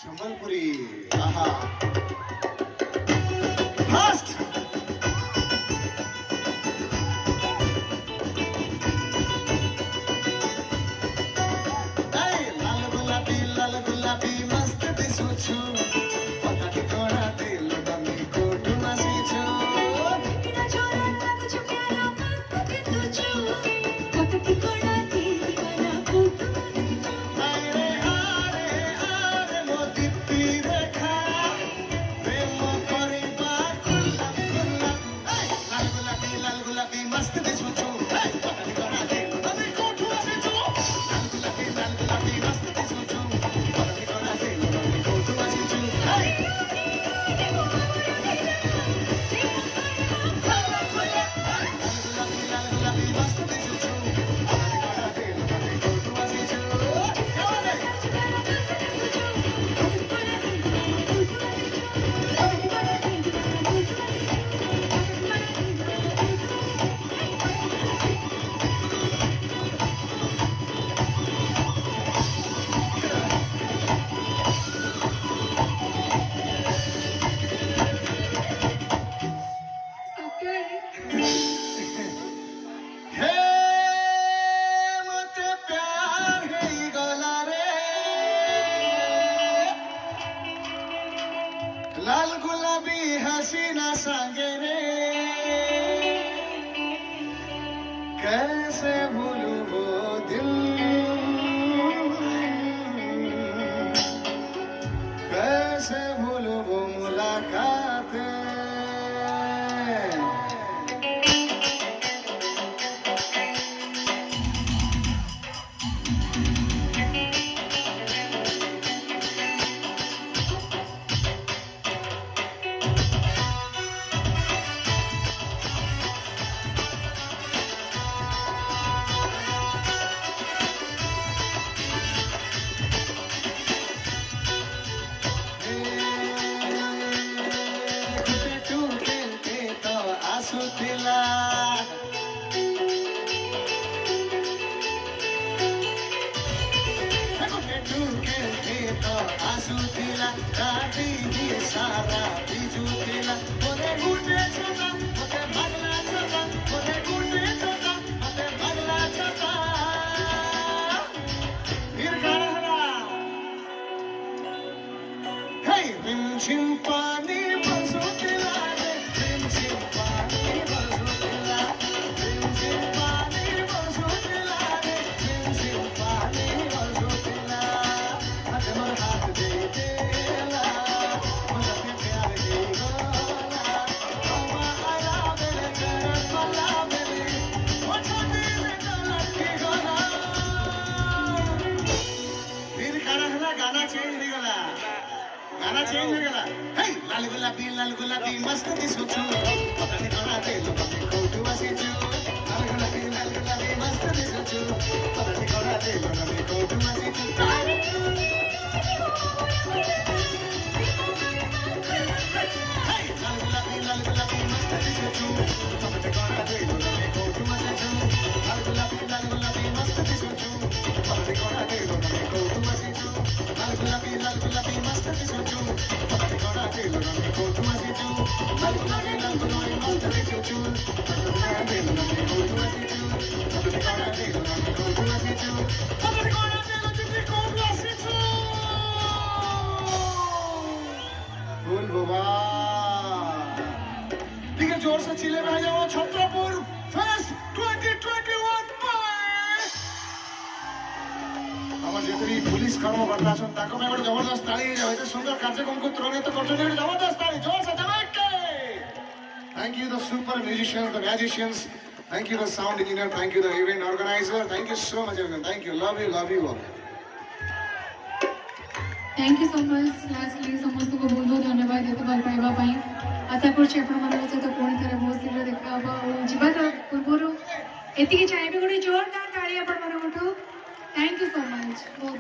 संबलपुरी आहा फास्ट लाल गुलाबी मस्त दिसुछु पता ठिकाना दिल डमी कोठु नासिछु बिना छोरा कुछ प्यारा मस्त दिसुछु पता ठिकाना दिल डमी कोठु नासिछु आरे आरे आरे मोदी रेखा प्रेम करिबा खुल्ला खुल्ला लाल गुलाबी मस्त दिसुछु पता ठिकाना दिल डमी कोठु नासिछु लाल गुलाबी मस्त दिसुछु पता ठिकाना दिल डमी कोठु नासिछु हे मते प्यार हेई गला रे लाल गुलाबी हसीना संगे रे कैसे भूलूं वो दिल कैसे भूलूं वो मुलाकातें आसुतिला आसुतिला काटी दिए सारा बिजुतिला मोरे गुटे छोटा मोरे भगला छोटा मोरे गुटे छोटा मोरे भगला छोटा फिर गाना हे रिमझिम पानी बरसुतिला रिमझिम पानी बरसुतिला रिमझिम पानी बरसुतिला रिमझिम पानी बरसुतिला मोर हाथ दे देला मोर प्यार के गोला बाबा आया मेरे घर वाला मेरे ओ छोटी बेटा के गोला फिर गाना चेंज हो गला गाना चेंज हो गला हे लाल गुलाबी मस्त दिसुछु पता नहीं कौन आते लो कोठु आसिछु लाल गुलाबी मस्त दिसुछु पता नहीं कौन आते लो कोठु आसिछु लाल गुलाबी मस्त दिसुछु पता नहीं कौन आते लो कोठु आसिछु लाल गुलाबी मस्त दिसुछु पता नहीं कौन आते लो कोठु आसिछु लाल गुलाबी मस्त दिसुछु पता नहीं कौन आते लो कोठु आसिछु लाल गुलाबी मस्त दिसुछु पता नहीं कौन आते लो कोठु आसिछु पता नहीं कौन आते लो कोठु आसिछु पता नहीं कौन आते लो कोठु आसिछु फूल बाबा ठीक है जोर से चिल्ले रह जाओ छत्रपुर फेस्ट 2021 पाए আমার যেতরি পুলিশ কর্মকর্তা আছেন তাকে আমি একটা জবরদস্ত তালি দিয়ে হইতে সুন্দর কার্যক্রমকে ত্বরান্বিত করছেন একটা জবরদস্ত তালি জোরসে জামাইকে thank you the super musicians the magicians thank you the sound engineer thank you the event organiser thank you so much everyone thank you love you all thank you so much lastly समस्त को बहुत बहुत धन्यवाद देते भल पाइबा पई आशा करछि आपण मानक सहित पुणी थरे बहुत शीघ्र देखा हबा और जीवन पूर्व एतिकी चाहेबे गोटे जोरदार ताली आपण मानकठू थैंक यू सो मच। मुझको